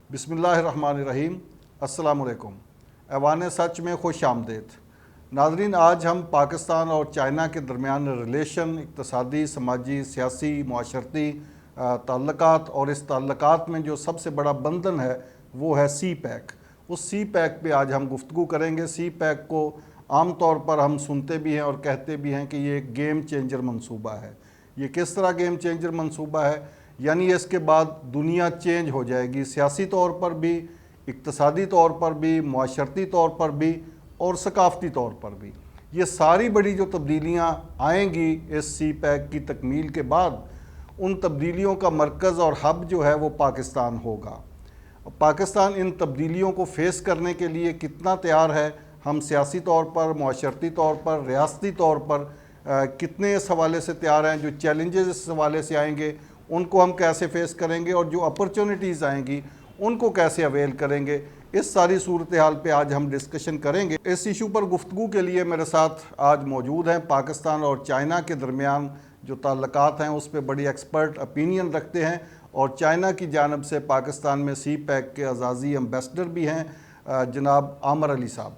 बिस्मिल्लाहिर्रहमानिर्रहीम। अस्सलामुअलैकुम। ऐवान सच में खुश आमदेद। नाज़रीन, आज हम पाकिस्तान और चाइना के दरमियान रिलेशन, इक़्तिसादी, समाजी, सियासी, माशरती ताल्लुकात और इस ताल्लुकात में जो सबसे बड़ा बंधन है वो है सी पैक। उस सी पैक पे आज हम गुफ्तगू करेंगे। सी पैक को आम तौर पर हम सुनते भी हैं और कहते भी हैं कि ये एक गेम चेंजर मंसूबा है। ये किस तरह गेम चेंजर मंसूबा है? यानी इसके बाद दुनिया चेंज हो जाएगी, सियासी तौर पर भी, इक़्तिसादी तौर पर भी, माशरती तौर पर भी और सकाफ़ती तौर पर भी। ये सारी बड़ी जो तब्दीलियाँ आएंगी इस सी पैक की तकमील के बाद, उन तब्दीलियों का मरकज़ और हब जो है वो पाकिस्तान होगा। पाकिस्तान इन तब्दीलियों को फेस करने के लिए कितना तैयार है, हम सियासी तौर पर, माशरती तौर पर, रियासती तौर पर कितने इस हवाले से तैयार हैं, जो चैलेंजेस इस हवाले से आएंगे उनको हम कैसे फेस करेंगे और जो अपॉर्चुनिटीज़ आएंगी उनको कैसे अवेल करेंगे, इस सारी सूरत हाल पे आज हम डिस्कशन करेंगे। इस इशू पर गुफ्तगू के लिए मेरे साथ आज मौजूद हैं पाकिस्तान और चाइना के दरमियान जो ताल्लुकात हैं उस पर बड़ी एक्सपर्ट ओपिनियन रखते हैं और चाइना की जानब से पाकिस्तान में सी पैक के अज़ाज़ी एम्बेसडर भी हैं जनाब आमर अली साहब।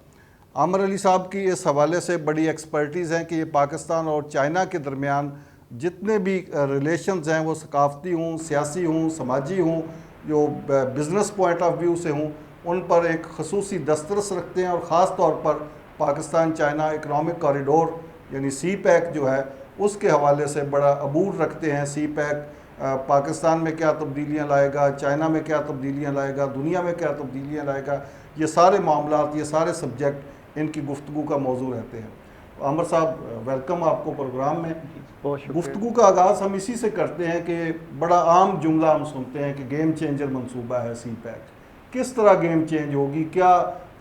आमर अली साहब की इस हवाले से बड़ी एक्सपर्टीज़ हैं कि ये पाकिस्तान और चाइना के दरमियान जितने भी रिलेशंस हैं वो सकाफ़ती हों, सियासी हों, समाजी हों, जो बिज़नेस पॉइंट ऑफ व्यू से हों, उन पर एक खसूसी दस्तरस रखते हैं और ख़ास तौर पर पाकिस्तान चाइना इकनॉमिक कॉरिडोर यानी सी पैक जो है उसके हवाले से बड़ा अबूर रखते हैं। सी पैक पाकिस्तान में क्या तब्दीलियाँ लाएगा, चाइना में क्या तब्दीलियाँ लाएगा, दुनिया में क्या तब्दीलियाँ लाएगा, ये सारे मामलात, ये सारे सब्जेक्ट इनकी गुफ्तगू का मौजू रहते हैं। आमर साहब, वेलकम आपको प्रोग्राम में। गुफ्तगू का आगाज़ हम इसी से करते हैं कि बड़ा आम जुमला हम सुनते हैं कि गेम चेंजर मंसूबा है सी पैक। किस तरह गेम चेंज होगी, क्या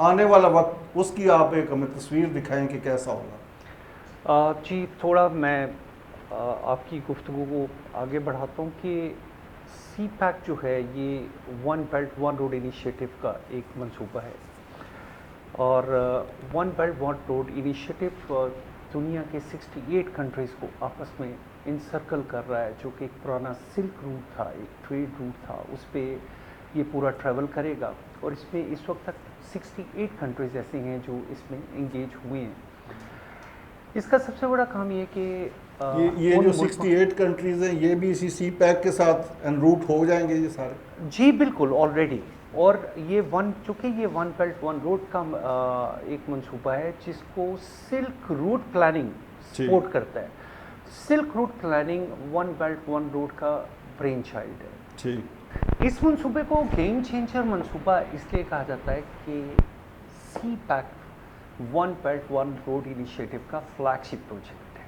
आने वाला वक्त, उसकी आप एक हमें तस्वीर दिखाएं कि कैसा होगा। जी, थोड़ा मैं आपकी गुफ्तगू को आगे बढ़ाता हूँ कि सी पैक जो है ये one belt one road initiative का एक मंसूबा है और one belt one road initiative दुनिया के 68 कंट्रीज़ को आपस में इंसर्कल कर रहा है, जो कि एक पुराना सिल्क रूट था, एक ट्रेड रूट था, उस पर ये पूरा ट्रैवल करेगा और इसमें इस वक्त तक 68 कंट्रीज़ ऐसे हैं जो इसमें इंगेज हुए हैं। इसका सबसे बड़ा काम ये कि ये जो 68 कंट्रीज़ हैं ये भी इसी सी पैक के साथ एनरूट हो जाएंगे ये सारे? जी बिल्कुल, ऑलरेडी। और ये चूँकि ये वन बेल्ट वन रोड का एक मंसूबा है जिसको सिल्क रूट प्लानिंग सपोर्ट करता है। Silk route planning one belt one road का ब्रेन चाइल्ड है। ठीक। इस मंसूबे को गेम चेंजर मंसूबा इसलिए कहा जाता है कि CPEC one belt one road initiative का फ्लैगशिप प्रोजेक्ट है।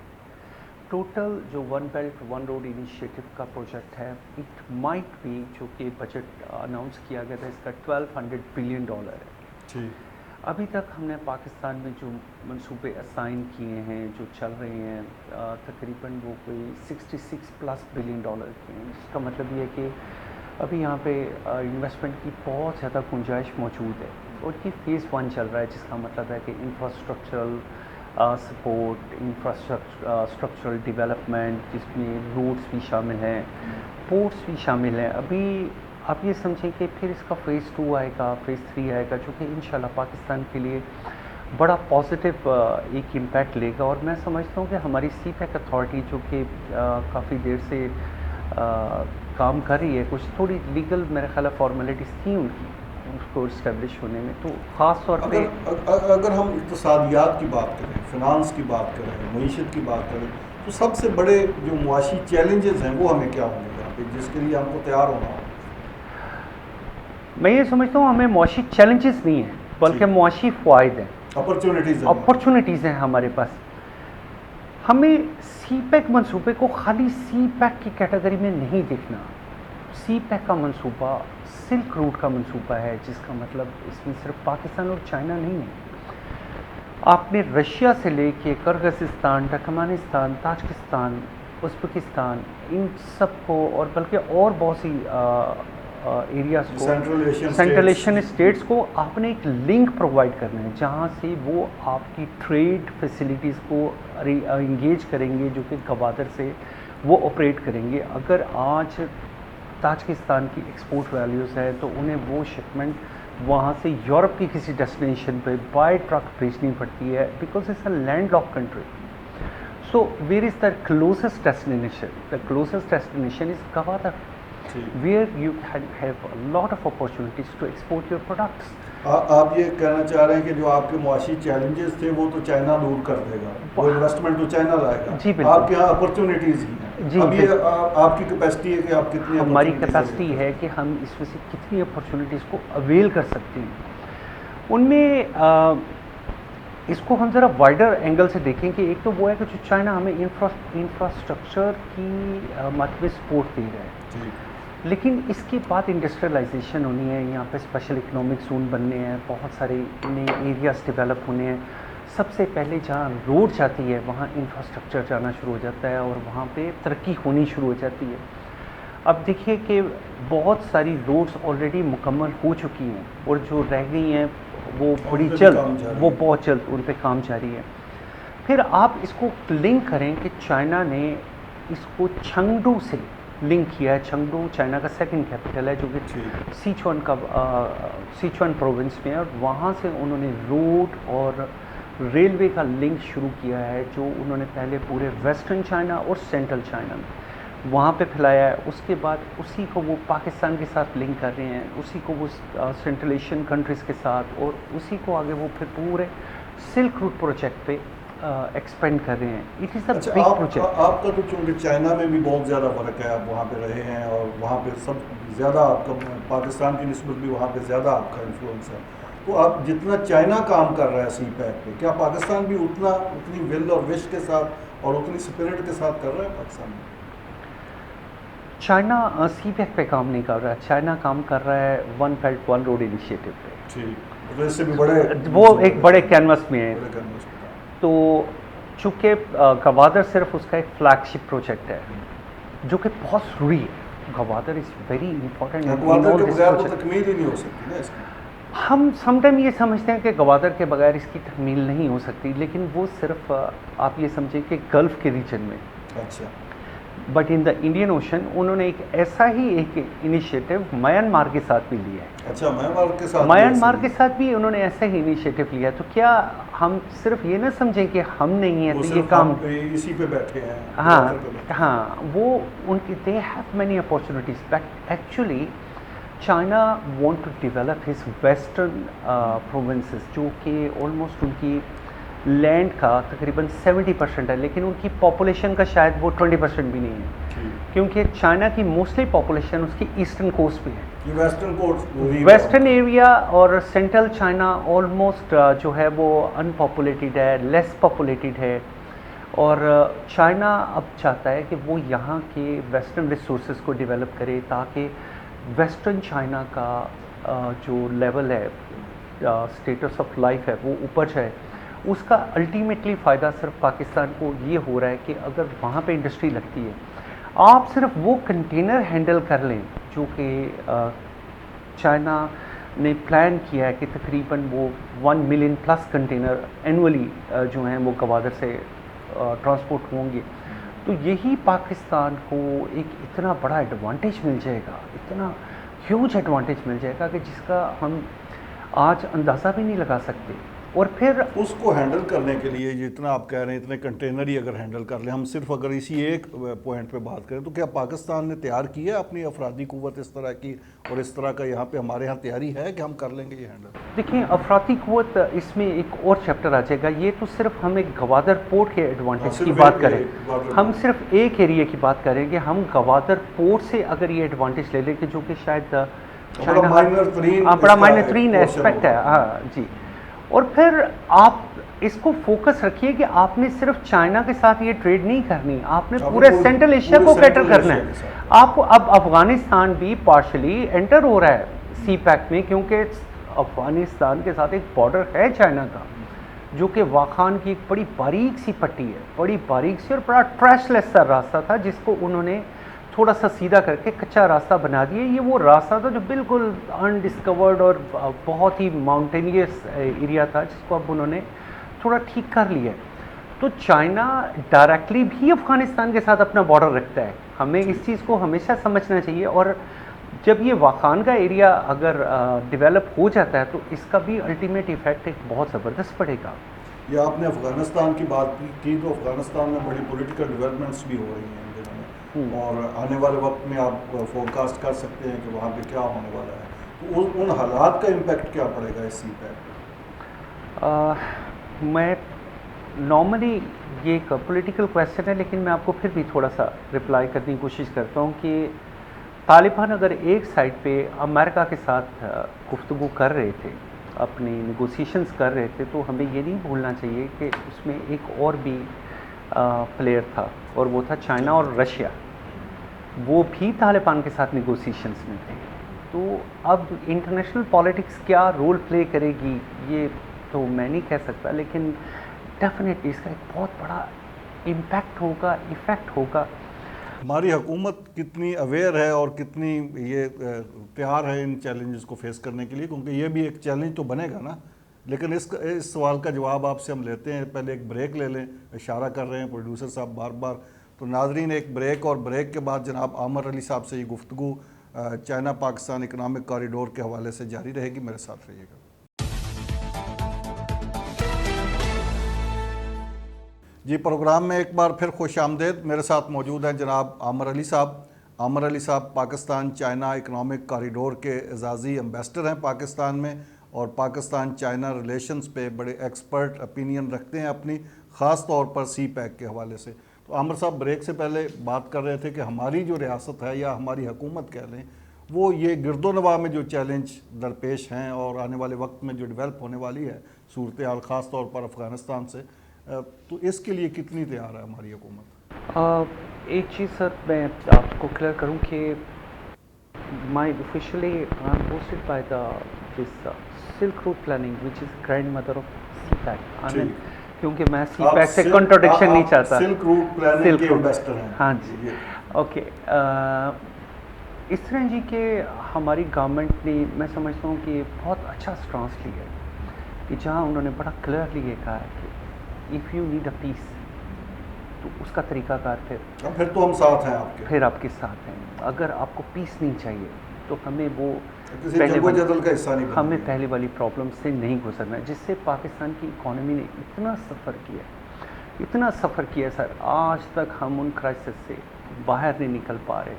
टोटल जो one belt one road initiative का प्रोजेक्ट है, इट माइट बी, जो कि बजट अनाउंस किया गया था इसका $1200 बिलियन है। जी। अभी तक हमने पाकिस्तान में जो मंसूबे असाइन किए हैं, जो चल रहे हैं, तकरीबन वो कोई 66+ बिलियन के हैं। इसका मतलब ये है कि अभी यहाँ पे इन्वेस्टमेंट की बहुत ज़्यादा गुंजाइश मौजूद है और ये फ़ेज़ 1 चल रहा है, जिसका मतलब है कि इंफ्रास्ट्रक्चरल सपोर्ट, स्ट्रक्चरल डेवलपमेंट, जिसमें रोड्स भी शामिल हैं, पोर्ट्स भी शामिल हैं। अभी आप ये समझें कि फिर इसका फ़ेज़ 2 आएगा, फ़ेज़ 3 आएगा, जो कि इंशाल्लाह पाकिस्तान के लिए बड़ा पॉजिटिव एक इम्पैक्ट लेगा। और मैं समझता हूँ कि हमारी सी पैक अथॉरिटी, जो कि काफ़ी देर से काम कर रही है, कुछ थोड़ी लीगल मेरे ख्याल फॉर्मेलिटीज़ थी उनकी उसको इस्टेब्लिश होने में, तो ख़ास तौर पे अगर हम इक़्तिसादियात की बात करें, फिनांस की बात करें, मईशत की बात करें, तो सबसे बड़े जो मुआशी चैलेंजेस हैं वो हमें क्या होंगे यहाँ पे, जिसके लिए हमको तैयार होना होगा? मैं ये समझता हूँ हमें मुआशी चैलेंजेस नहीं है, बल्कि मुआशी फ़ायदे हैं, अपॉर्चुनिटीज़ हैं हमारे पास। हमें सी पैक मंसूबे को खाली सी पैक की कैटेगरी में नहीं देखना। सी पैक का मंसूबा सिल्क रूट का मंसूबा है, जिसका मतलब इसमें सिर्फ पाकिस्तान और चाइना नहीं है। आपने रशिया से लेके किर्गिस्तान, टर्कमेनिस्तान, ताजिकिस्तान, उज़्बेकिस्तान, इन सब को, और बल्कि और बहुत सी एरियाज़ को, सेंट्रल एशियन स्टेट्स को आपने एक लिंक प्रोवाइड करना है, जहाँ से वो आपकी ट्रेड फैसिलिटीज़ को इंगेज करेंगे, जो कि गवादर से वो ऑपरेट करेंगे। अगर आज ताजिकिस्तान की एक्सपोर्ट वैल्यूज़ है, तो उन्हें वो शिपमेंट वहाँ से यूरोप की किसी डेस्टिनेशन पे बाय ट्रक भेजनी पड़ती है, because it's a land lock country. So where is the closest destination? The closest destination is Gwadar, where you can have a lot of opportunities to export your products. आप ये कहना चाह रहे हैं कि जो आपके मुआशी चैलेंजेस थे वो तो चाइना दूर कर देगा, वो इन्वेस्टमेंट तो चाइना लाएगा. जी बिल्कुल. आपके यहाँ अपॉर्चुनिटीज़ ही हैं. जी अभी आपकी कैपेसिटी है कि आप कितनी हमारी कैपेसिटी है कि हम इसमें से कितनी अपॉर्चुनिटीज़ को अवेल कर सकते हैं. उनमें इसको हम ज़रा वाइडर एंगल से देखें कि एक तो वो है कि जो चाइना हमें इंफ्रास्ट्रक्चर की मत में सपोर्ट दे रहा है, लेकिन इसके बाद इंडस्ट्रियलाइजेशन होनी है, यहाँ पे स्पेशल इकोनॉमिक जोन बनने हैं, बहुत सारे नए एरियाज डेवलप होने हैं. सबसे पहले जहाँ रोड जाती है वहाँ इंफ्रास्ट्रक्चर जाना शुरू हो जाता है और वहाँ पे तरक्की होनी शुरू हो जाती है. अब देखिए कि बहुत सारी रोड्स ऑलरेडी मुकम्मल हो चुकी हैं और जो रह गई हैं वो बड़ी जल्द, वो बहुत जल्द उन पे काम जारी है. फिर आप इसको लिंक करें कि चाइना ने इसको चंगडू से लिंक किया है. चंगडू चाइना का सेकंड कैपिटल है, जो कि सिचुआन प्रोविंस में है, और वहाँ से उन्होंने रोड और रेलवे का लिंक शुरू किया है, जो उन्होंने पहले पूरे वेस्टर्न चाइना और सेंट्रल चाइना में वहाँ पे फैलाया है. उसके बाद उसी को वो पाकिस्तान के साथ लिंक कर रहे हैं, उसी को वो सेंट्रल एशियन कंट्रीज़ के साथ, और उसी को आगे वो फिर पूरे सिल्क रूट प्रोजेक्ट पे एक्सपेंड कर रहे हैं. It is a big project. आपका तो चूँकि चाइना में भी बहुत ज़्यादा फ़र्क है, आप वहाँ पे रहे हैं और वहाँ पे सब ज़्यादा आपका पाकिस्तान की निस्बत भी वहाँ पे ज़्यादा आपका इन्फ्लुएंस है. तो आप जितना चाइना काम कर रहा है सी पैक पे, क्या पाकिस्तान भी उतनी विल और विश के साथ और उतनी स्पिरिट के साथ कर रहा है पाकिस्तान में? चाइना सी पैक पे काम नहीं कर रहा है. चाइना काम कर रहा है one belt one road initiative पे. ठीक, तो इससे भी बड़े वो एक बड़े कैनवस में है. तो चूँकि गवादर सिर्फ उसका एक फ्लैगशिप प्रोजेक्ट है, जो कि बहुत ज़रूरी है. Gwadar is very important. Gwadar के बगैर तो तकमील ही नहीं हो सकती ना इसकी. हम समटाइम ये समझते हैं कि गवादर के बगैर इसकी तकमील नहीं हो सकती, लेकिन वो सिर्फ आप ये समझें कि गल्फ़ के रीजन में. अच्छा. But in the Indian ocean उन्होंने एक ऐसा ही एक इनिशिएटिव म्यांमार के साथ भी लिया है. अच्छा, म्यांमार के साथ भी उन्होंने ऐसा ही इनिशिएटिव लिया है. तो क्या हम सिर्फ ये ना समझें कि हम नहीं है तो ये काम इसी पे बैठे हैं? हाँ, वो उनके they have many opportunities. But actually China want to develop his western provinces, जो कि ऑलमोस्ट उनकी लैंड का तकरीबन 70% है, लेकिन उनकी पॉपुलेशन का शायद वो 20% भी नहीं है, क्योंकि चाइना की मोस्टली पॉपुलेशन उसकी ईस्टर्न कोस्ट पे है. वेस्टर्न एरिया और सेंट्रल चाइना ऑलमोस्ट जो है वो अनपॉपुलेटेड है, लेस पॉपुलेटेड है. और चाइना अब चाहता है कि वो यहाँ के वेस्टर्न रिसोर्सेज को डेवलप करे, ताकि वेस्टर्न चाइना का जो लेवल है, स्टेटस ऑफ लाइफ है, वो ऊपर जाए. उसका अल्टीमेटली फ़ायदा सिर्फ पाकिस्तान को ये हो रहा है कि अगर वहाँ पे इंडस्ट्री लगती है, आप सिर्फ वो कंटेनर हैंडल कर लें जो कि चाइना ने प्लान किया है कि तकरीबन वो 1 मिलियन प्लस कंटेनर एनुअली जो हैं वो गवादर से ट्रांसपोर्ट होंगे. तो यही पाकिस्तान को एक इतना बड़ा एडवांटेज मिल जाएगा, इतना ह्यूज एडवांटेज मिल जाएगा कि जिसका हम आज अंदाज़ा भी नहीं लगा सकते. और फिर उसको हैंडल करने के लिए जितना आप कह रहे हैं, इतने कंटेनर ही अगर हैंडल कर लें, हम सिर्फ अगर इसी एक पॉइंट पे बात करें, तो क्या पाकिस्तान ने तैयार की है अपनी अफरादी कुव्वत इस तरह की, और इस तरह का यहाँ पे हमारे यहाँ तैयारी है कि हम कर लेंगे ये हैंडल? देखिए, अफरादी कुव्वत इसमें एक और चैप्टर आ जाएगा. ये तो सिर्फ हम एक गवादर पोर्ट के एडवांटेज की बात करें, हम सिर्फ एक एरिया की बात करेंगे. हम गवादर पोर्ट से अगर ये एडवांटेज ले लें कि जो कि शायद बड़ा माइनर एस्पेक्ट है. हाँ जी. और फिर आप इसको फोकस रखिए कि आपने सिर्फ चाइना के साथ ये ट्रेड नहीं करनी, आपने पूरे सेंट्रल एशिया को कैटर करना है. आपको अब अफगानिस्तान भी पार्शली एंटर हो रहा है सी पैक में, क्योंकि अफगानिस्तान के साथ एक बॉर्डर है चाइना का, जो कि वाखान की एक बड़ी बारीक सी पट्टी है, बड़ी बारीक सी और बड़ा ट्रैशलेस सा रास्ता था, जिसको उन्होंने थोड़ा सा सीधा करके कच्चा रास्ता बना दिया. ये वो रास्ता था जो बिल्कुल अनडिस्कवर्ड और बहुत ही माउंटेनियस एरिया था, जिसको अब उन्होंने थोड़ा ठीक कर लिया है. तो चाइना डायरेक्टली भी अफ़गानिस्तान के साथ अपना बॉर्डर रखता है. हमें इस चीज़ को हमेशा समझना चाहिए। और जब ये वाखान का एरिया अगर डेवलप हो जाता है तो इसका भी अल्टीमेट इफेक्ट एक बहुत ज़बरदस्त पड़ेगा। या आपने अफ़गानिस्तान की बात की तो अफ़गानिस्तान में बड़ी पॉलिटिकल डेवलपमेंट्स भी हो रही हैं इन दिनों में, और आने वाले वक्त में आप फोरकास्ट कर सकते हैं कि वहाँ पे क्या होने वाला है, तो उन हालात का इम्पेक्ट क्या पड़ेगा इस सी पे? मैं नॉर्मली ये एक पॉलिटिकल क्वेश्चन है, लेकिन मैं आपको फिर भी थोड़ा सा रिप्लाई करने की कोशिश करता हूँ कि तालिबान अगर एक साइड पे अमेरिका के साथ गुफ्तगू कर रहे थे, अपनी नेगोशिएशंस कर रहे थे, तो हमें ये नहीं भूलना चाहिए कि उसमें एक और भी प्लेयर था, और वो था चाइना और रशिया। वो भी तालिबान के साथ नेगोशिएशंस में थे। तो अब इंटरनेशनल पॉलिटिक्स क्या रोल प्ले करेगी ये तो मैं नहीं कह सकता, लेकिन डेफिनेटली इसका एक बहुत बड़ा इम्पैक्ट होगा, इफ़ेक्ट होगा। हमारी हुकूमत कितनी अवेयर है और कितनी ये तैयार है इन चैलेंजेस को फेस करने के लिए, क्योंकि ये भी एक चैलेंज तो बनेगा ना। लेकिन इस सवाल का जवाब आपसे हम लेते हैं, पहले एक ब्रेक ले लें। इशारा कर रहे हैं प्रोड्यूसर साहब बार बार, तो नाजरीन एक ब्रेक, और ब्रेक के बाद जनाब आमिर अली साहब से ये गुफ्तगू चाइना पाकिस्तान इकनॉमिक कॉरिडोर के हवाले से जारी रहेगी। मेरे साथ रहिएगा। जी, प्रोग्राम में एक बार फिर खुश आमदेद। मेरे साथ मौजूद हैं जनाब आमिर अली साहब। आमिर अली साहब पाकिस्तान चाइना इकनॉमिक कॉरिडोर के एजाज़ी एम्बेसडर हैं पाकिस्तान में, और पाकिस्तान चाइना रिलेशंस पे बड़े एक्सपर्ट ओपिनियन रखते हैं अपनी, ख़ास तौर पर सी पैक के हवाले से। तो आमिर साहब ब्रेक से पहले बात कर रहे थे कि हमारी जो रियासत है या हमारी हुकूमत कह लें, वो ये गिरदोनवा में जो चैलेंज दरपेश हैं और आने वाले वक्त में जो डेवलप होने वाली है सूरत हाल, ख़ास तौर पर अफ़गानिस्तान से, तो इसके लिए कितनी तैयार है हमारी हुकूमत? एक चीज़ सर मैं आपको क्लियर करूं कि my officially I am posted by the this silk route planning which is grandmother of CPEC. I mean क्योंकि मैं सी पैक से कॉन्ट्रोडिक्शन नहीं चाहता। सिल्क रूट प्लानिंग के इन्वेस्टर हैं। हाँ जी, ओके। इस तरह जी के हमारी गवर्नमेंट ने, मैं समझता हूँ कि बहुत अच्छा स्टांस लिया है कि जहाँ उन्होंने बड़ा क्लियरली ये कहा है कि if you need a peace, तो उसका तरीक़ाकार फिर तो हम साथ हैं आपके, फिर आपके साथ हैं। अगर आपको पीस नहीं चाहिए तो हमें वो जदल का हिस्सा नहीं, हमें पहले वाली प्रॉब्लम से नहीं गुजरना है, जिससे पाकिस्तान की इकॉनमी ने इतना सफ़र किया सर। आज तक हम उन क्राइसिस से बाहर नहीं निकल पा रहे।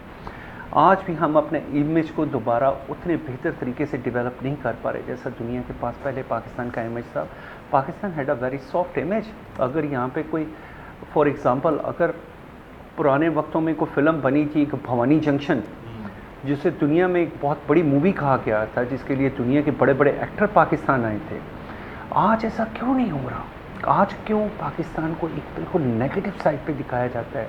आज भी हम अपने इमेज को दोबारा उतने बेहतर तरीके से डेवलप नहीं कर पा रहे जैसा दुनिया के पास पहले पाकिस्तान का इमेज था। Pakistan had a very soft image. अगर यहाँ पे कोई फॉर एग्ज़ाम्पल, अगर पुराने वक्तों में कोई फ़िल्म बनी थी एक भवानी जंक्शन, जिसे दुनिया में एक बहुत बड़ी मूवी कहा गया था, जिसके लिए दुनिया के बड़े बड़े एक्टर पाकिस्तान आए थे, आज ऐसा क्यों नहीं हो रहा? आज क्यों पाकिस्तान को एक बिल्कुल नेगेटिव साइड पे दिखाया जाता है?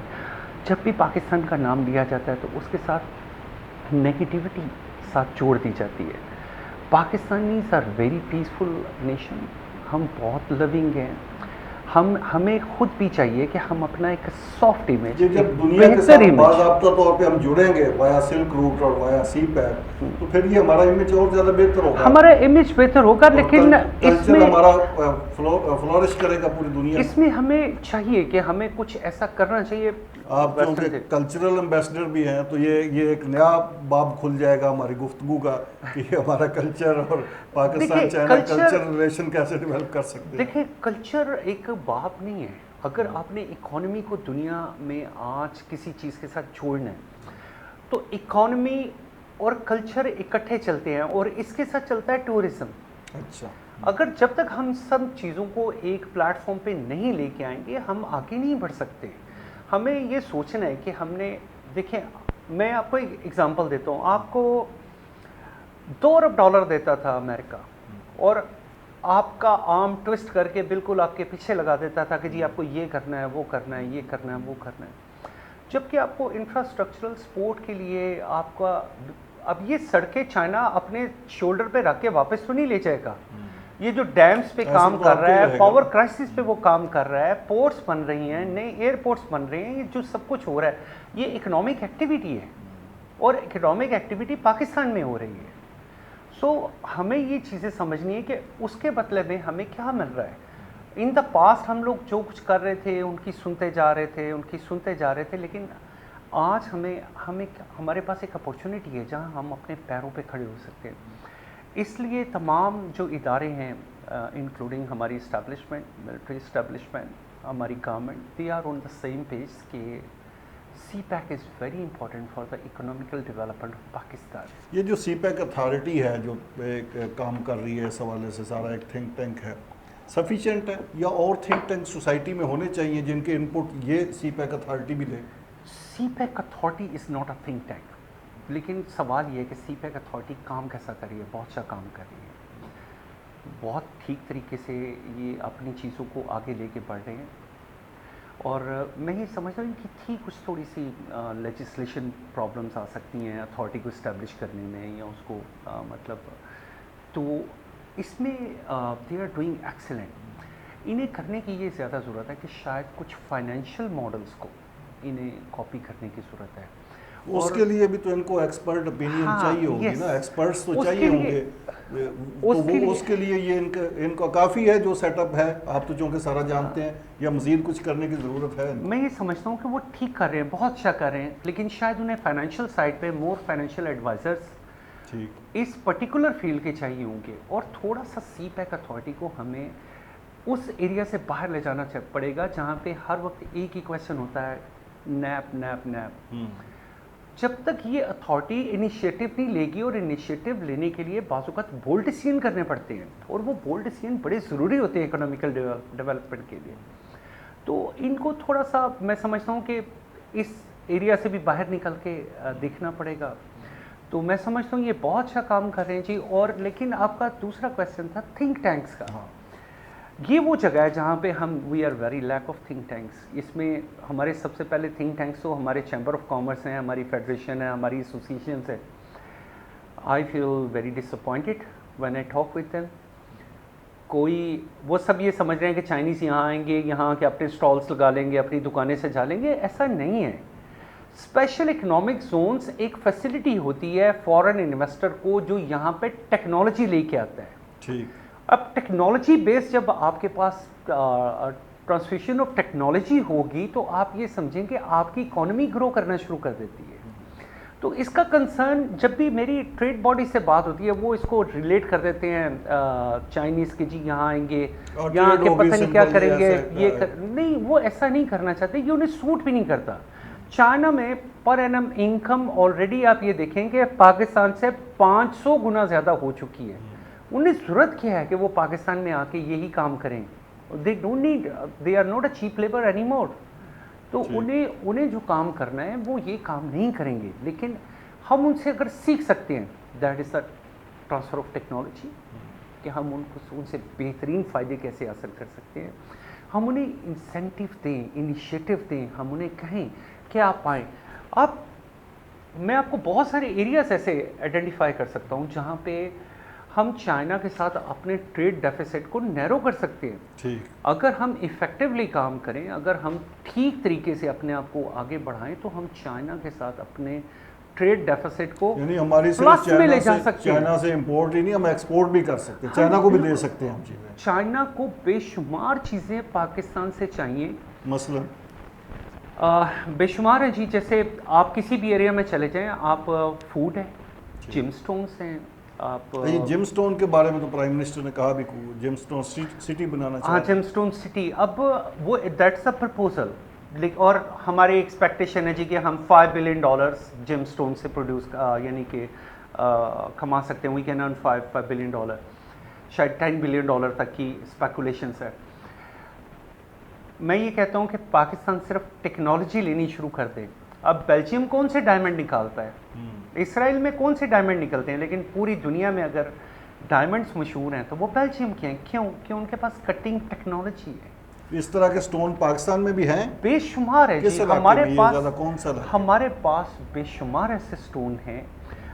जब भी पाकिस्तान का नाम लिया जाता है तो उसके साथ नेगेटिविटी साथ जोड़ दी जाती है। Pakistanis are very peaceful nation. हम बहुत लविंग हैं। हमें खुद भी चाहिए कि हम अपना एक सॉफ्ट इमेज, जब दुनिया के साथ बाज़ाब्ता तौर पे हम जुड़ेंगे वाया सिल्क रूट और वाया सी पैक, तो फिर ये हमारा इमेज और ज़्यादा बेहतर होगा। हमारा इमेज बेहतर होगा, लेकिन इसमें हमारा फ्लोरिश करेगा पूरी दुनिया। इसमें हमें चाहिए कि हमें कुछ ऐसा करना चाहिए। आप क्योंकि कल्चरल एम्बेसडर भी हैं, तो ये एक नया बाब खुल जाएगा हमारी गुफ्तगू का कि हमारा कल्चर और पाकिस्तान चाइना कल्चर रिलेशन कैसे डेवलप कर सकते हैं। देखिए, कल्चर एक बाब नहीं है। अगर आपने इकोनॉमी को दुनिया में आज किसी चीज़ के साथ जोड़ना है तो इकोनॉमी और कल्चर इकट्ठे चलते हैं, और इसके साथ चलता है टूरिज़्म। अच्छा, अगर जब तक हम सब चीज़ों को एक प्लेटफॉर्म पे नहीं लेके आएंगे हम आगे नहीं बढ़ सकते। हमें ये सोचना है कि हमने, देखिए मैं आपको एक एग्जांपल देता हूँ। आपको $2 अरब देता था अमेरिका, और आपका आर्म ट्विस्ट करके बिल्कुल आपके पीछे लगा देता था कि जी आपको ये करना है, वो करना है, ये करना है, वो करना है। जबकि आपको इंफ्रास्ट्रक्चरल सपोर्ट के लिए आपका, अब ये सड़कें चाइना अपने शोल्डर पे रख के वापस तो नहीं ले जाएगा। ये जो डैम्स पे काम कर रहा है, पावर क्राइसिस पे वो काम कर रहा है, पोर्ट्स बन रही हैं, नए एयरपोर्ट्स बन रहे हैं, ये जो सब कुछ हो रहा है ये इकोनॉमिक एक्टिविटी है, और इकोनॉमिक एक्टिविटी पाकिस्तान में हो रही है। सो हमें ये चीज़ें समझनी है कि उसके बदले में हमें क्या मिल रहा है। इन द पास्ट हम लोग जो कुछ कर रहे थे उनकी सुनते जा रहे थे, लेकिन आज हमें हमें हमारे पास एक अपॉर्चुनिटी है जहां हम अपने पैरों पे खड़े हो सकते हैं। इसलिए तमाम जो इदारे हैं, इंक्लूडिंग हमारी इस्टेब्लिशमेंट, मिलिट्री इस्टेब्लिशमेंट, हमारी government, they are on the same page कि CPEC is very important for the economical development of Pakistan. ये जो CPEC अथॉरिटी है जो एक काम कर रही है, इस हवाले से सारा एक थिंक टैंक है, सफिशिएंट है या और थिंक टैंक सोसाइटी में होने चाहिए जिनके इनपुट ये CPEC अथॉरिटी भी ले? CPEC authority is not a think tank, लेकिन सवाल ये है कि CPEC अथॉरिटी काम कैसा कर रही है। बहुत अच्छा काम कर रही है, बहुत ठीक तरीके से ये अपनी चीज़ों को आगे लेके बढ़ रहे हैं। और मैं ये समझता हूँ कि ठीक कुछ थोड़ी सी लेजिस्लेशन प्रॉब्लम्स आ सकती हैं अथॉरिटी को इस्टेब्लिश करने में या उसको मतलब, तो इसमें दे आर डूइंग एक्सीलेंट। इन्हें करने की ये ज़्यादा ज़रूरत है कि शायद कुछ फाइनेंशियल मॉडल्स को इन्हें कॉपी करने की ज़रूरत है। उसके लिए भी तो इनको एक्सपर्ट ओपिनियन हाँ, चाहिए होगी yes, ना, एक्सपर्ट्स तो उसके चाहिए लिए- होंगे। तो वो उसके लिए ये इनका काफ़ी है जो सेटअप है, आप तो चूँकि सारा जानते हैं, या मज़ीद कुछ करने की ज़रूरत है? मैं ये समझता हूँ कि वो ठीक कर रहे हैं, बहुत अच्छा कर रहे हैं, लेकिन शायद उन्हें फाइनेंशियल साइड पे मोर फाइनेंशियल एडवाइजर्स ठीक। इस पर्टिकुलर फील्ड के चाहिए होंगे। और थोड़ा सा CPEC अथॉरिटी को हमें उस एरिया से बाहर ले जाना पड़ेगा जहाँ पे हर वक्त एक ही क्वेश्चन होता है, नैप नैप नैप। जब तक ये अथॉरिटी इनिशिएटिव नहीं लेगी, और इनिशिएटिव लेने के लिए बाज़ात बोल्ड डिसीजन करने पड़ते हैं, और वो बोल्ड डिसीजन बड़े ज़रूरी होते हैं इकोनॉमिकल डेवलपमेंट के लिए। तो इनको थोड़ा सा मैं समझता हूँ कि इस एरिया से भी बाहर निकल के देखना पड़ेगा। तो मैं समझता हूँ ये बहुत अच्छा काम कर रहे हैं जी। और लेकिन आपका दूसरा क्वेश्चन था थिंक टैंक्स का। हाँ। ये वो जगह है जहाँ पे हम we are very lack of think tanks. इसमें हमारे सबसे पहले थिंक टैंक्स तो हमारे चैम्बर ऑफ कॉमर्स हैं, हमारी फेडरेशन है, हमारी एसोसिएशंस है। I feel very disappointed when I talk with them. कोई वो सब ये समझ रहे हैं कि चाइनीज़ यहाँ आएंगे, यहाँ के अपने स्टॉल्स लगा लेंगे, अपनी दुकानें सजा लेंगे। ऐसा नहीं है। स्पेशल इकोनॉमिक जोन्स एक फैसिलिटी होती है फॉरेन इन्वेस्टर को जो यहाँ पे टेक्नोलॉजी लेके आता है। ठीक। अब टेक्नोलॉजी बेस्ड जब आपके पास ट्रांसमिशन ऑफ टेक्नोलॉजी होगी तो आप ये समझें कि आपकी इकोनॉमी ग्रो करना शुरू कर देती है। तो इसका कंसर्न जब भी मेरी ट्रेड बॉडी से बात होती है वो इसको रिलेट कर देते हैं चाइनीज़ के, जी यहाँ आएंगे, यहाँ के पता नहीं क्या करेंगे, नहीं, वो ऐसा नहीं करना चाहते, ये उन्हें सूट भी नहीं करता। चाइना में पर एनम इनकम ऑलरेडी आप ये देखेंगे पाकिस्तान से 500 गुना ज़्यादा हो चुकी है। उन्हें ज़रूरत क्या है कि वो पाकिस्तान में आके यही काम करें? They don't need, they are not a cheap labour any more. तो उन्हें जो काम करना है वो ये काम नहीं करेंगे। लेकिन हम उनसे अगर सीख सकते हैं, that is the transfer of technology, कि हम उनसे बेहतरीन फ़ायदे कैसे हासिल कर सकते हैं। हम उन्हें इंसेंटिव दें, इनिशिएटिव दें, हम उन्हें कहें कि आप आएँ। आप, मैं आपको बहुत सारे एरियाज़ ऐसे आइडेंटिफाई कर सकता हूँ जहाँ पे हम चाइना के साथ अपने ट्रेड डेफिसिट को नैरो कर सकते हैं। ठीक। अगर हम इफ़ेक्टिवली काम करें, अगर हम ठीक तरीके से अपने आप को आगे बढ़ाएं, तो हम चाइना के साथ अपने ट्रेड डेफिसिट को यानी हमारी प्लस में ले जा सकते हैं। चाइना से इंपोर्ट ही नहीं, हम एक्सपोर्ट भी कर सकते हैं, चाइना को भी दे सकते हैं हम चीज़ें। चाइना को बेशुमार चीज़ें पाकिस्तान से चाहिए, मसलन बेशुमार है जी। जैसे आप किसी भी एरिया में चले जाएं, आप फूड है, जिम स्टोन्स हैं, आप ये जिम स्टोन के बारे में तो प्राइम मिनिस्टर ने कहा भी, जिम स्टोन सिटी बनाना चाहिए। हाँ, जिम स्टोन सिटी। अब वो दैट्स अ प्रपोजल, और हमारी एक्सपेक्टेशन है जी कि हम $5 बिलियन जिम स्टोन से प्रोड्यूस यानी कि कमा सकते हैं। वी कैन अर्न $5 बिलियन, शायद $10 बिलियन तक की स्पेकुलेशंस है। मैं ये कहता हूँ कि पाकिस्तान सिर्फ टेक्नोलॉजी लेनी शुरू कर दे। अब बेल्जियम कौन से डायमंड निकालता है, इसराइल में कौन से डायमंड निकलते हैं, लेकिन पूरी दुनिया में अगर डायमंड्स मशहूर हैं तो वो बेल्जियम के हैं। क्यों? क्यों? उनके पास कटिंग टेक्नोलॉजी है। इस तरह के स्टोन पाकिस्तान में भी हैं, बेशुमार है जी। हमारे पास बेशुमार ऐसे स्टोन हैं।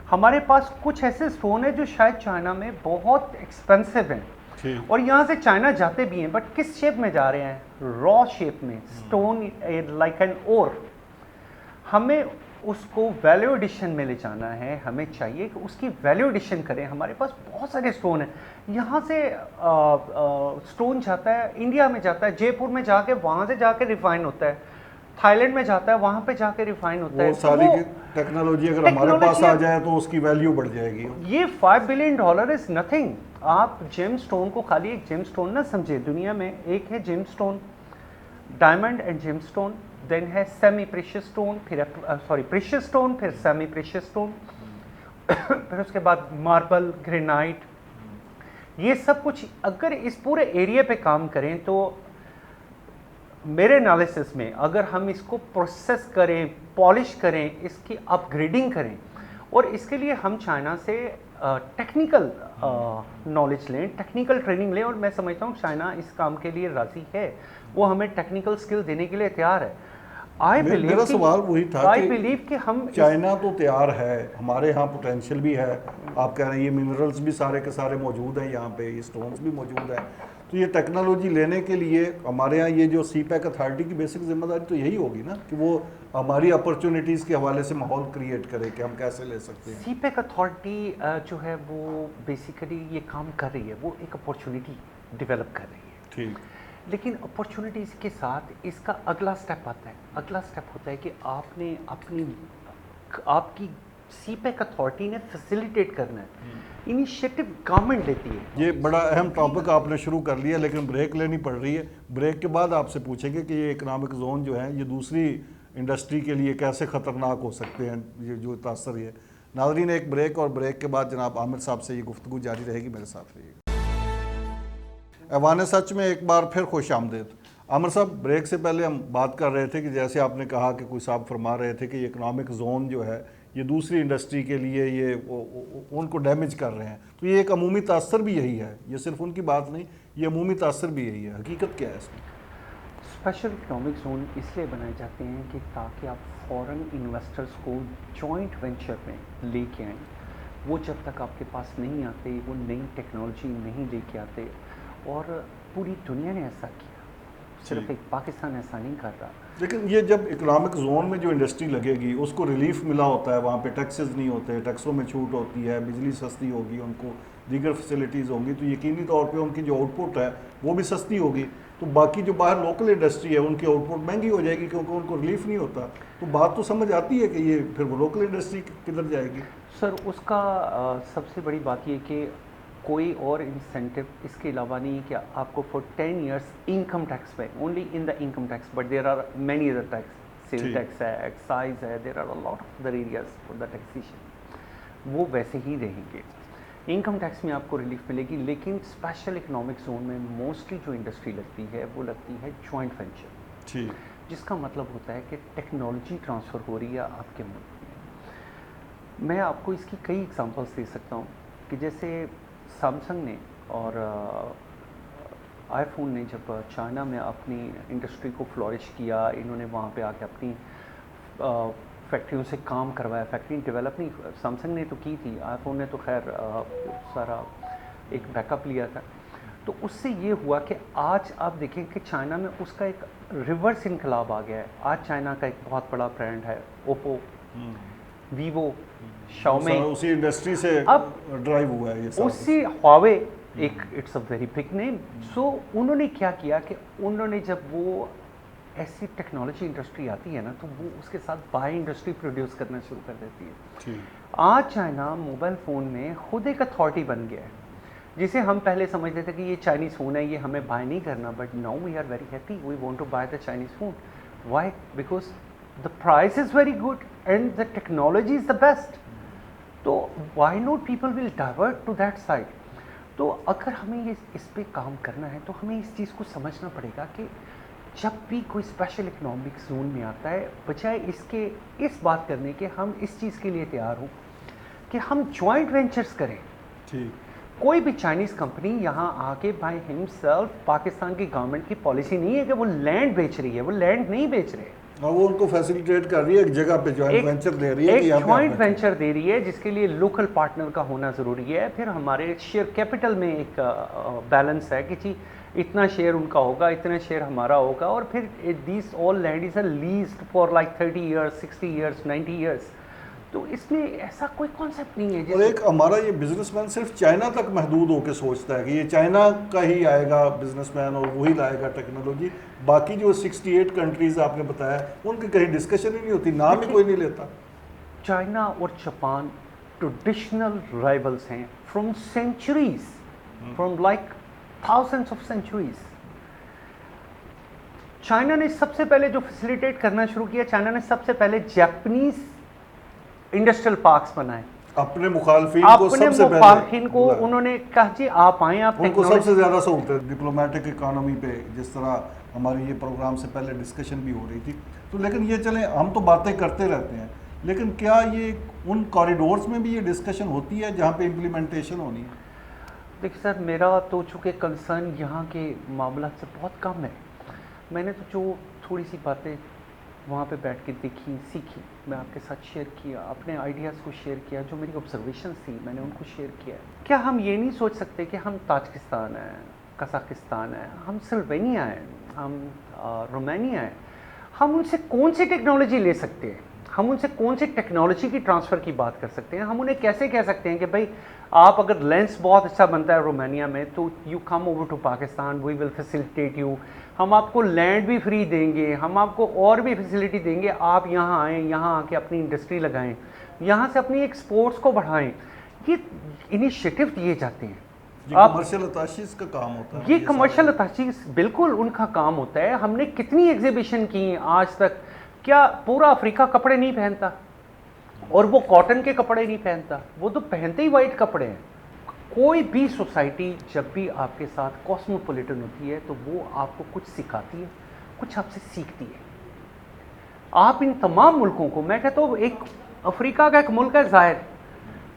हमारे पास कुछ ऐसे स्टोन है जो शायद चाइना में बहुत एक्सपेंसिव हैं, और यहाँ से चाइना जाते भी हैं, बट किस शेप में जा रहे हैं? रॉ शेप में, स्टोन लाइक एन ओर। हमें उसको वैल्यू एडिशन में ले जाना है। हमें चाहिए कि उसकी वैल्यू एडिशन करें। हमारे पास बहुत सारे स्टोन हैं। यहाँ से स्टोन जाता है, इंडिया में जाता है, जयपुर में जाके वहाँ से जाके रिफाइन होता है। थाईलैंड में जाता है, वहाँ पे जाके रिफाइन होता है। वो तो सारी वो की टेक्नोलॉजी अगर हमारे पास टेक्नोलॉजी आ जाए तो उसकी वैल्यू बढ़ जाएगी। ये $5 बिलियन इज नथिंग। आप जेम स्टोन को खाली एक जेम स्टोन ना समझे, दुनिया में एक है gem stone, diamond and gem stone, then है सेमी प्रेशियस स्टोन, फिर प्रेशियस स्टोन, फिर सेमी प्रेशियस स्टोन, फिर उसके बाद मार्बल, ग्रेनाइट, ये सब कुछ अगर इस पूरे एरिया पे काम करें तो मेरे एनालिसिस में अगर हम इसको प्रोसेस करें, पॉलिश करें, इसकी अपग्रेडिंग करें, और इसके लिए हम चाइना से टेक्निकल नॉलेज लें, टेक्निकल ट्रेनिंग लें, और मैं समझता हूँ चाइना इस काम के लिए राजी है, वो हमें टेक्निकल स्किल देने के लिए तैयार है। मेरा सवाल वही था आई कि बिलीव कि हम चाइना तो तैयार है, हमारे यहाँ पोटेंशियल भी है, आप कह रहे हैं ये मिनरल्स भी सारे के सारे मौजूद हैं यहाँ पे, ये स्टोन्स भी मौजूद हैं, तो ये टेक्नोलॉजी लेने के लिए हमारे यहाँ ये जो सीपैक अथॉरिटी की बेसिक जिम्मेदारी तो यही होगी ना कि वो हमारी अपॉर्चुनिटीज़ के हवाले से माहौल क्रिएट करे कि हम कैसे ले सकते हैं। सीपैक अथॉरिटी जो है वो बेसिकली ये काम कर रही है, वो एक अपॉर्चुनिटी डेवलप कर रही है, ठीक, लेकिन अपॉर्चुनिटीज़ के साथ इसका अगला स्टेप आता है। अगला स्टेप होता है कि आपकी सीपैक अथॉरिटी ने फैसिलिटेट करना है, इनिशिएटिव गवर्नमेंट लेती है। ये बड़ा अहम टॉपिक आपने शुरू कर लिया, लेकिन ब्रेक लेनी पड़ रही है। ब्रेक के बाद आपसे पूछेंगे कि ये इकोनॉमिक जोन जो है ये दूसरी इंडस्ट्री के लिए कैसे ख़तरनाक हो सकते हैं, ये जो तासर है। नाज़रीन, एक ब्रेक, और ब्रेक के बाद जनाब आमिर साहब से ये गुफ्तगू जारी रहेगी, मेरे साथ रहिएगा। ऐवान सच में एक बार फिर खुश आमदेद। आमिर साहब, ब्रेक से पहले हम बात कर रहे थे कि जैसे आपने कहा कि कोई साहब फरमा रहे थे कि इकोनॉमिक जोन जो है ये दूसरी इंडस्ट्री के लिए ये उनको डैमेज कर रहे हैं, तो ये एक अमूमी तासर भी यही है, ये सिर्फ उनकी बात नहीं, ये अमूमी तासर भी यही है। हकीकत क्या है इसमें? स्पेशल इकोनॉमिक जोन इसलिए बनाए जाते हैं कि ताकि आप फॉरेन इन्वेस्टर्स को जॉइंट वेंचर में लेके आएँ। वो जब तक आपके पास नहीं आते, वो नई टेक्नोलॉजी नहीं लेके आते, और पूरी दुनिया ने ऐसा किया, सिर्फ एक पाकिस्तान ऐसा नहीं कर रहा। लेकिन ये जब इकोनॉमिक जोन में जो इंडस्ट्री लगेगी उसको रिलीफ मिला होता है, वहाँ पे टैक्सेस नहीं होते, टैक्सों में छूट होती है, बिजली सस्ती होगी, उनको दीगर फैसिलिटीज़ होंगी, तो यकीनी तौर पे उनकी जो आउटपुट है वो भी सस्ती होगी, तो बाकी जो बाहर लोकल इंडस्ट्री है उनकी आउटपुट महंगी हो जाएगी क्योंकि उनको रिलीफ नहीं होता। तो बात तो समझ आती है कि ये फिर वो लोकल इंडस्ट्री किधर जाएगी? सर, उसका सबसे बड़ी बात ये कि कोई और इंसेंटिव इसके अलावा नहीं है कि आपको for 10 years income tax pay, only in the income tax, but there are many other tax, sale tax है, एक्साइज है, there are a lot of other areas for the taxation, वो वैसे ही रहेंगे। इनकम टैक्स में आपको relief मिलेगी, लेकिन special economic zone में मोस्टली जो इंडस्ट्री लगती है वो लगती है जॉइंट वेंचर, ठीक, जिसका मतलब होता है कि टेक्नोलॉजी ट्रांसफ़र हो रही है आपके मुल्क में। मैं आपको इसकी कई एग्जांपल्स दे सकता हूँ कि जैसे सैमसंग ने और आईफोन ने जब चाइना में अपनी इंडस्ट्री को फ्लोरिश किया, इन्होंने वहाँ पे आके अपनी फैक्ट्रियों से काम करवाया। फैक्ट्री डेवलप नहीं सैमसंग ने तो की थी, आईफोन ने तो खैर सारा एक बैकअप लिया था। तो उससे ये हुआ कि आज आप देखें कि चाइना में उसका एक रिवर्स इनकलाब आ गया है। आज चाइना का एक बहुत बड़ा ब्रांड है ओप्पो, वीवो, शाओमी, उसी इंडस्ट्री से अब ड्राइव हुआ है ये सब। उसी हुआवे एक it's a very big name. So उन्होंने क्या किया कि उन्होंने जब वो ऐसी टेक्नोलॉजी इंडस्ट्री आती है ना, तो वो उसके साथ बाय इंडस्ट्री प्रोड्यूस करना शुरू कर देती है। आज चाइना मोबाइल फ़ोन में खुद एक अथॉरिटी बन गया है, जिसे हम पहले समझते थे कि ये चाइनीज़ फ़ोन है, ये हमें बाय नहीं करना, but now we are very happy, we want to buy the Chinese phone. Why? Because the price is very good and the technology is the best. तो why not people will divert to that side. तो अगर हमें ये इस पे काम करना है तो हमें इस चीज़ को समझना पड़ेगा कि जब भी कोई स्पेशल इकोनॉमिक जोन में आता है, बजाय इसके इस बात करने के हम इस चीज़ के लिए तैयार हों कि हम जॉइंट वेंचर्स करें। ठीक, कोई भी चाइनीज़ कंपनी यहाँ आके बाय हिमसेल्फ, पाकिस्तान की गवर्नमेंट की पॉलिसी नहीं है कि वो लैंड बेच रही है, वो लैंड नहीं बेच रहे, और वो उनको फैसिलिटेट कर रही है, एक जगह पे जॉइंट वेंचर दे रही है, एक जॉइंट वेंचर दे रही है, जिसके लिए लोकल पार्टनर का होना ज़रूरी है। फिर हमारे शेयर कैपिटल में एक बैलेंस है कि जी इतना शेयर उनका होगा, इतना शेयर हमारा होगा, और फिर this all land is a leased for like 30 years, 60 years, 90 years. तो इसमें ऐसा कोई कॉन्सेप्ट नहीं है और जिसमें एक हमारा ये बिजनेसमैन सिर्फ चाइना तक महदूद होकर सोचता है कि ये चाइना का ही आएगा बिजनेसमैन और वही लाएगा टेक्नोलॉजी। बाकी जो 68 कंट्रीज आपने बताया उनकी कहीं डिस्कशन ही नहीं होती, नाम ही कोई नहीं लेता। चाइना और जापान ट्रेडिशनल राइवल्स हैं from centuries, from like thousands of centuries. China ने सबसे पहले जो फैसिलिटेट करना शुरू किया, चाइना ने सबसे पहले जापानीज इंडस्ट्रियल पार्क्स बनाए। अपने मुखालफिन को अपने सबसे पहले मुखालफिन को बुलाया। उन्होंने कहा जी आप आए, आप उनको टेक्नोलॉजी। सबसे ज़्यादा सहूलतें डिप्लोमेटिक इकोनॉमी पे, जिस तरह हमारी ये प्रोग्राम से पहले डिस्कशन भी हो रही थी। तो लेकिन ये चलें, हम तो बातें करते रहते हैं, लेकिन क्या ये उन कॉरिडोर्स में भी ये डिस्कशन होती है जहाँ पे इम्प्लीमेंटेशन होनी है? देखिए सर, मेरा तो चूँकि कंसर्न यहाँ के मामला से बहुत कम है। मैंने तो जो थोड़ी सी बातें वहाँ पे बैठ के देखी, सीखी, मैं आपके साथ शेयर किया, अपने आइडियाज़ को शेयर किया, जो मेरी ऑब्जर्वेशंस थी मैंने उनको शेयर किया। क्या हम ये नहीं सोच सकते कि हम ताजिकिस्तान हैं, कज़ाकिस्तान है, हम स्लोवेनिया हैं, हम रोमानिया हैं, हम उनसे कौन सी टेक्नोलॉजी ले सकते हैं? हम उनसे कौन सी टेक्नोलॉजी की ट्रांसफ़र की बात कर सकते हैं? हम उन्हें कैसे कह सकते हैं कि भाई आप अगर लेंस बहुत अच्छा बनता है रोमानिया में तो you come over to Pakistan, we will facilitate you, हम आपको लैंड भी फ्री देंगे, हम आपको और भी फैसिलिटी देंगे, आप यहाँ आएँ, यहाँ आके अपनी इंडस्ट्री लगाएं, यहाँ से अपनी एक्सपोर्ट्स को बढ़ाएं। ये इनिशिएटिव दिए जाते हैं। कमर्शियल अताशीज का काम होता है ये कमर्शियल अताशीज बिल्कुल उनका काम होता है। हमने कितनी एग्जीबिशन की आज तक, क्या पूरा अफ्रीका कपड़े नहीं पहनता? और वो कॉटन के कपड़े नहीं पहनता, वो तो पहनते ही वाइट कपड़े हैं। कोई भी सोसाइटी जब भी आपके साथ कॉस्मोपॉलिटन होती है तो वो आपको कुछ सिखाती है, कुछ आपसे सीखती है। आप इन तमाम मुल्कों को, मैं कहता हूँ एक अफ्रीका का एक मुल्क है ज़ायर,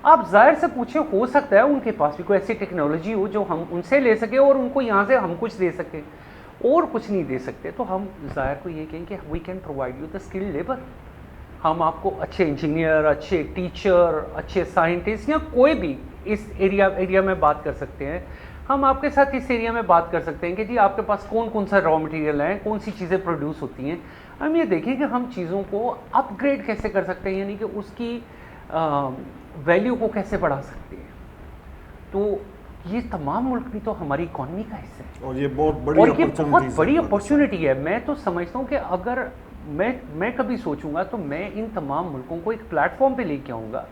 आप ज़ाहिर से पूछे, हो सकता है उनके पास भी कोई ऐसी टेक्नोलॉजी हो जो हम उनसे ले सके और उनको यहाँ से हम कुछ दे सकें, और कुछ नहीं दे सकते तो हम ज़ाहिर को ये कहें कि we can provide you the skilled labour. हम आपको अच्छे इंजीनियर, अच्छे टीचर, अच्छे साइंटिस्ट या कोई भी इस एरिया में बात कर सकते हैं। हम आपके साथ इस एरिया में बात कर सकते हैं कि जी आपके पास कौन कौन सा रॉ मटेरियल है, कौन सी चीज़ें प्रोड्यूस होती हैं। हम ये देखें कि हम चीज़ों को अपग्रेड कैसे कर सकते हैं, यानी कि उसकी वैल्यू को कैसे बढ़ा सकते हैं। तो ये तमाम मुल्क भी तो हमारी इकॉनमी का हिस्सा है और ये बहुत बड़ी अपॉर्चुनिटी है। मैं तो समझता हूँ कि अगर मैं कभी सोचूंगा तो मैं इन तमाम मुल्कों को एक प्लेटफॉर्म पे लेके आऊँगा,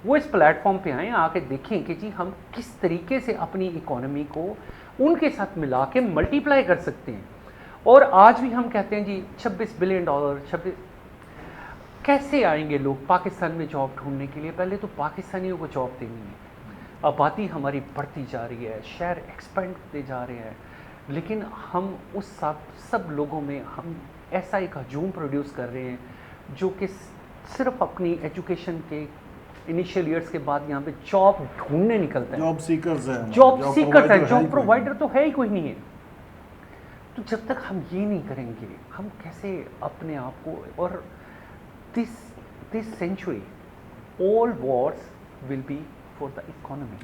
वो इस प्लेटफॉर्म पे आएँ, आके देखें कि जी हम किस तरीके से अपनी इकॉनमी को उनके साथ मिला के मल्टीप्लाई कर सकते हैं। और आज भी हम कहते हैं जी $26 बिलियन, 26 कैसे आएंगे लोग पाकिस्तान में जॉब ढूंढने के लिए? पहले तो पाकिस्तानियों को जॉब देनी है। आबादी हमारी बढ़ती जा रही है, शहर एक्सपेंड होते जा रहे हैं, लेकिन हम उस सब लोगों में हम ऐसा एक हजूम प्रोड्यूस कर रहे हैं जो कि सिर्फ अपनी एजुकेशन के इनिशियल ईयर्स के बाद यहाँ पे जॉब ढूंढने निकलते हैं। जॉब सीकर्स हैं, जॉब प्रोवाइडर तो है ही कोई नहीं है। तो जब तक हम ये नहीं करेंगे, हम कैसे अपने आप को, और this century all wars will be for the economy,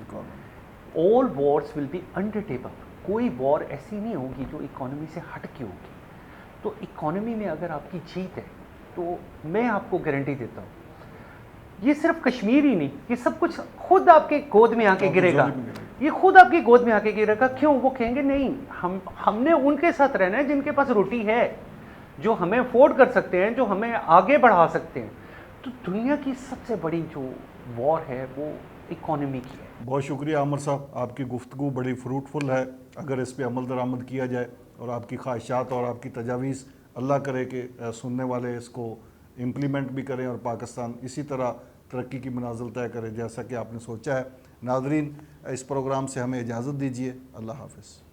all wars will be undertable। कोई वॉर ऐसी नहीं होगी जो इकोनॉमी से हट के होगी। तो इकोनॉमी में अगर आपकी जीत है तो मैं आपको गारंटी देता हूँ ये सिर्फ कश्मीर ही नहीं, ये सब कुछ खुद आपके गोद में आके गिरेगा। ये खुद आपकी गोद में आके गिरेगा। क्यों? वो कहेंगे नहीं, हमने उनके साथ रहना है जिनके पास रोटी है, जो हमें अफोर्ड कर सकते हैं, जो हमें आगे बढ़ा सकते हैं। तो दुनिया की सबसे बड़ी जो वॉर है वो इकोनॉमी की है। बहुत शुक्रिया आमिर साहब, आपकी गुफ्तगू बड़ी फ्रूटफुल है। अगर इस पे अमल दरामद किया जाए और आपकी ख्वाहिशात और आपकी तजावीज़, अल्लाह करे कि सुनने वाले इसको इम्प्लीमेंट भी करें और पाकिस्तान इसी तरह तरक्की की मनाजिल तय करे जैसा कि आपने सोचा है। नाज़रीन, इस प्रोग्राम से हमें इजाज़त दीजिए। अल्लाह हाफ़िज़।